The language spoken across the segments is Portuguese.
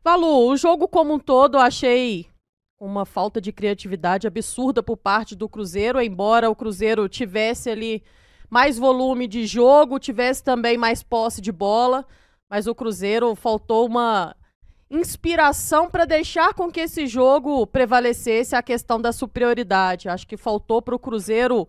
Valu, o jogo como um todo eu achei uma falta de criatividade absurda por parte do Cruzeiro, embora o Cruzeiro tivesse ali mais volume de jogo, tivesse também mais posse de bola, mas o Cruzeiro faltou uma inspiração para deixar com que esse jogo prevalecesse a questão da superioridade. Acho que faltou para o Cruzeiro.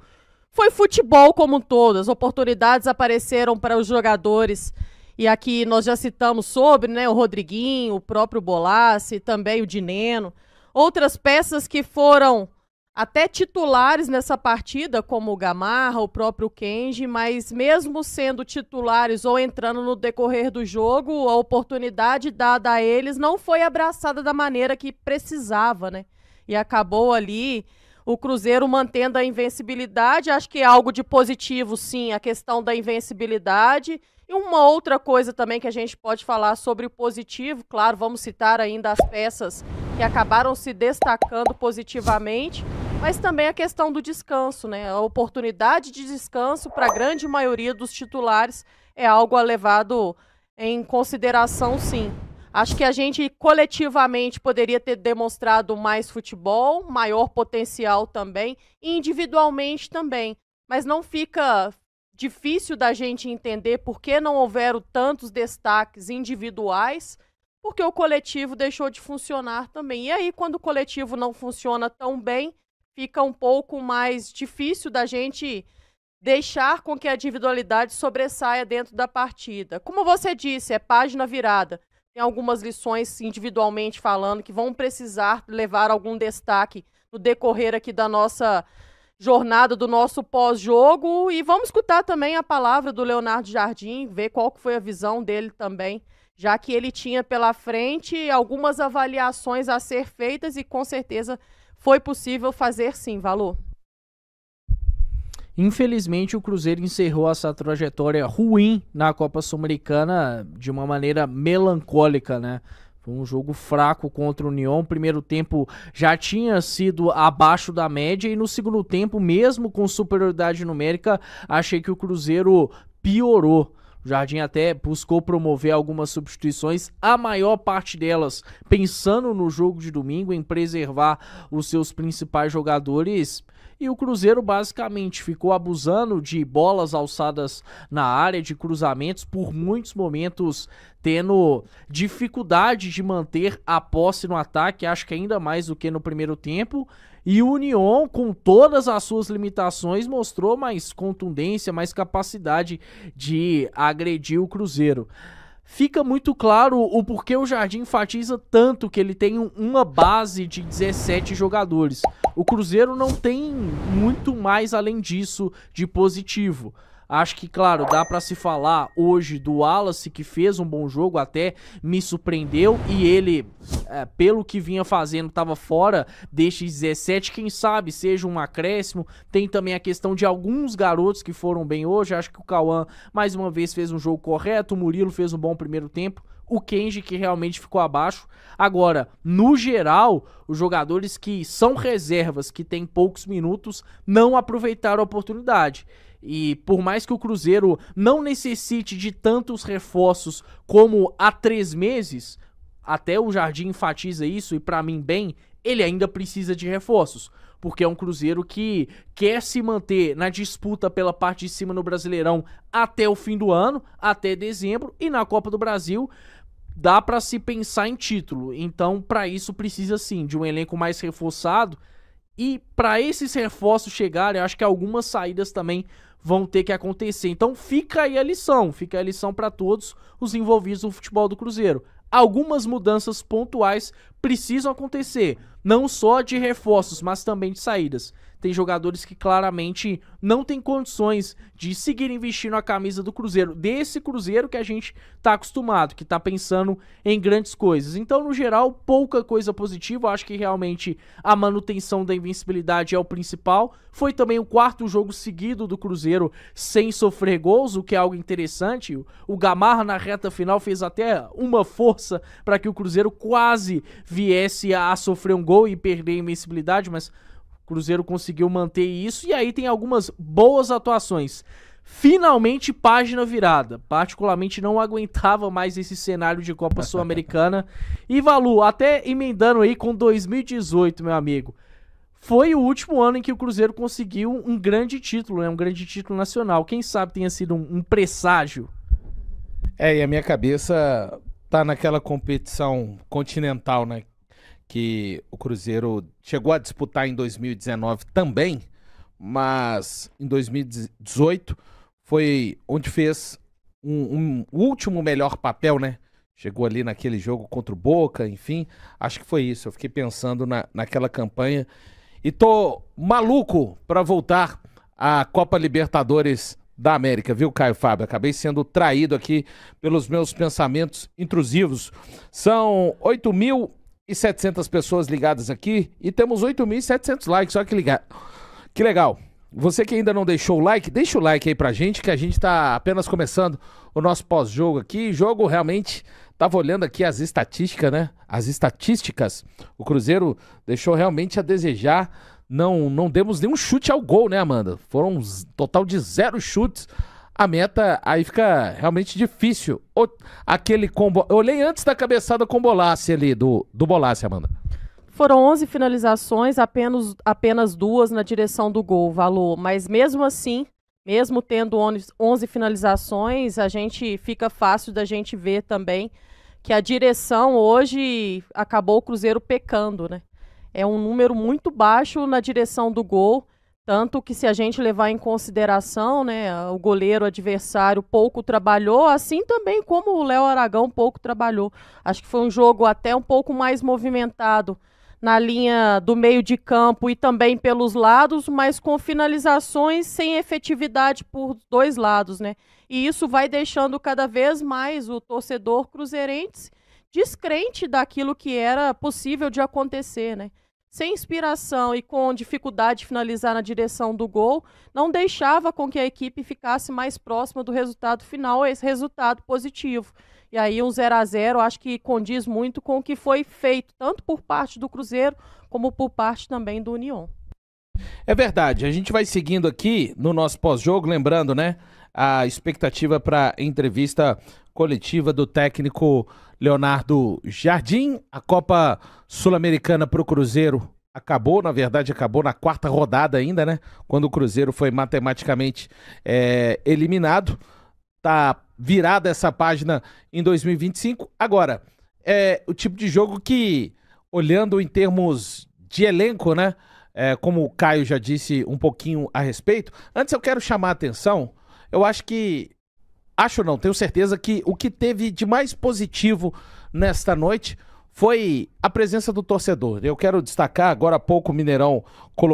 Foi futebol como um todo, as oportunidades apareceram para os jogadores. E aqui nós já citamos sobre, né, o Rodriguinho, o próprio Bolassi, também o Dineno. Outras peças que foram até titulares nessa partida, como o Gamarra, o próprio Kenji, mas mesmo sendo titulares ou entrando no decorrer do jogo, a oportunidade dada a eles não foi abraçada da maneira que precisava, né? E acabou ali o Cruzeiro mantendo a invencibilidade. Acho que é algo de positivo, sim, a questão da invencibilidade. E uma outra coisa também que a gente pode falar sobre o positivo, claro, vamos citar ainda as peças que acabaram se destacando positivamente, mas também a questão do descanso, né? A oportunidade de descanso para a grande maioria dos titulares é algo levado em consideração, sim. Acho que a gente coletivamente poderia ter demonstrado mais futebol, maior potencial também, e individualmente também, mas não fica difícil da gente entender por que não houveram tantos destaques individuais, porque o coletivo deixou de funcionar também. E aí, quando o coletivo não funciona tão bem, fica um pouco mais difícil da gente deixar com que a individualidade sobressaia dentro da partida. Como você disse, é página virada. Tem algumas lições individualmente falando que vão precisar levar algum destaque no decorrer aqui da nossa jornada, do nosso pós-jogo, e vamos escutar também a palavra do Leonardo Jardim, ver qual que foi a visão dele também, já que ele tinha pela frente algumas avaliações a ser feitas e com certeza foi possível fazer sim, Valor. Infelizmente, o Cruzeiro encerrou essa trajetória ruim na Copa Sul-Americana de uma maneira melancólica, né? Foi um jogo fraco contra o União. O primeiro tempo já tinha sido abaixo da média e no segundo tempo, mesmo com superioridade numérica, achei que o Cruzeiro piorou. O Jardim até buscou promover algumas substituições, a maior parte delas pensando no jogo de domingo, em preservar os seus principais jogadores. E o Cruzeiro basicamente ficou abusando de bolas alçadas na área, de cruzamentos, por muitos momentos tendo dificuldade de manter a posse no ataque, acho que ainda mais do que no primeiro tempo. E o União, com todas as suas limitações, mostrou mais contundência, mais capacidade de agredir o Cruzeiro. Fica muito claro o porquê o Jardim enfatiza tanto que ele tem uma base de 17 jogadores. O Cruzeiro não tem muito mais além disso de positivo. Acho que, claro, dá pra se falar hoje do Wallace, que fez um bom jogo, até me surpreendeu, e ele, pelo que vinha fazendo, estava fora destes 17, quem sabe seja um acréscimo. Tem também a questão de alguns garotos que foram bem hoje. Acho que o Cauã, mais uma vez, fez um jogo correto, o Murilo fez um bom primeiro tempo, o Kenji que realmente ficou abaixo. Agora, no geral, os jogadores que são reservas, que têm poucos minutos, não aproveitaram a oportunidade. E por mais que o Cruzeiro não necessite de tantos reforços como há 3 meses, até o Jardim enfatiza isso, e pra mim bem, ele ainda precisa de reforços. Porque é um Cruzeiro que quer se manter na disputa pela parte de cima no Brasileirão até o fim do ano, até dezembro, e na Copa do Brasil dá pra se pensar em título. Então, pra isso precisa sim de um elenco mais reforçado. E para esses reforços chegarem, eu acho que algumas saídas também vão ter que acontecer. Então fica aí a lição para todos os envolvidos no futebol do Cruzeiro. Algumas mudanças pontuais precisam acontecer, não só de reforços, mas também de saídas. Tem jogadores que claramente não têm condições de seguir investindo a camisa do Cruzeiro, desse Cruzeiro que a gente tá acostumado, que tá pensando em grandes coisas. Então, no geral, pouca coisa positiva. Eu acho que realmente a manutenção da invencibilidade é o principal. Foi também o 4º jogo seguido do Cruzeiro sem sofrer gols, o que é algo interessante. O Gamarra na reta final fez até uma força para que o Cruzeiro quase viesse a sofrer um gol e perder a invencibilidade, mas o Cruzeiro conseguiu manter isso. E aí tem algumas boas atuações. finalmente página virada. Particularmente não aguentava mais esse cenário de Copa Sul-Americana. E Valu, até emendando aí com 2018, meu amigo, foi o último ano em que o Cruzeiro conseguiu um grande título, né? Um grande título nacional. Quem sabe tenha sido um presságio. E a minha cabeça tá naquela competição continental, né? Que o Cruzeiro chegou a disputar em 2019 também, mas em 2018 foi onde fez um último melhor papel, né? Chegou ali naquele jogo contra o Boca, enfim, acho que foi isso. Eu fiquei pensando naquela campanha e tô maluco pra voltar à Copa Libertadores da América, viu, Caio Fábio? Acabei sendo traído aqui pelos meus pensamentos intrusivos. São 8.700 pessoas ligadas aqui e temos 8.700 likes, olha que legal. Você que ainda não deixou o like, deixa o like aí pra gente, que a gente tá apenas começando o nosso pós-jogo aqui. Jogo realmente, tava olhando aqui as estatísticas, né? As estatísticas, o Cruzeiro deixou realmente a desejar. Não demos nenhum chute ao gol, né, Amanda? Foram um total de 0 chutes. A meta aí fica realmente difícil. Aquele combo... Eu olhei antes da cabeçada com o Bolassi ali, do Bolassi, Amanda. Foram 11 finalizações, apenas 2 na direção do gol, Valor. Mas mesmo assim, mesmo tendo 11 finalizações, a gente fica fácil da gente ver também que a direção hoje acabou o Cruzeiro pecando, né? É um número muito baixo na direção do gol, tanto que se a gente levar em consideração, né, o goleiro adversário pouco trabalhou, assim também como o Léo Aragão pouco trabalhou. Acho que foi um jogo até um pouco mais movimentado na linha do meio de campo e também pelos lados, mas com finalizações sem efetividade por 2 lados, né? E isso vai deixando cada vez mais o torcedor cruzeirense descrente daquilo que era possível de acontecer, né? Sem inspiração e com dificuldade de finalizar na direção do gol, não deixava com que a equipe ficasse mais próxima do resultado final, esse resultado positivo. E aí um 0-0 acho que condiz muito com o que foi feito, tanto por parte do Cruzeiro, como por parte também do União. É verdade, a gente vai seguindo aqui no nosso pós-jogo, lembrando, né, a expectativa para entrevista coletiva do técnico Leonardo Jardim. A Copa Sul-Americana para o Cruzeiro acabou, na verdade acabou na 4ª rodada ainda, né, quando o Cruzeiro foi matematicamente eliminado. Tá virada essa página em 2025. Agora, é o tipo de jogo que, olhando em termos de elenco, né, como o Caio já disse um pouquinho a respeito, antes eu quero chamar a atenção, eu tenho certeza que o que teve de mais positivo nesta noite foi a presença do torcedor. Eu quero destacar, agora há pouco o Mineirão colocou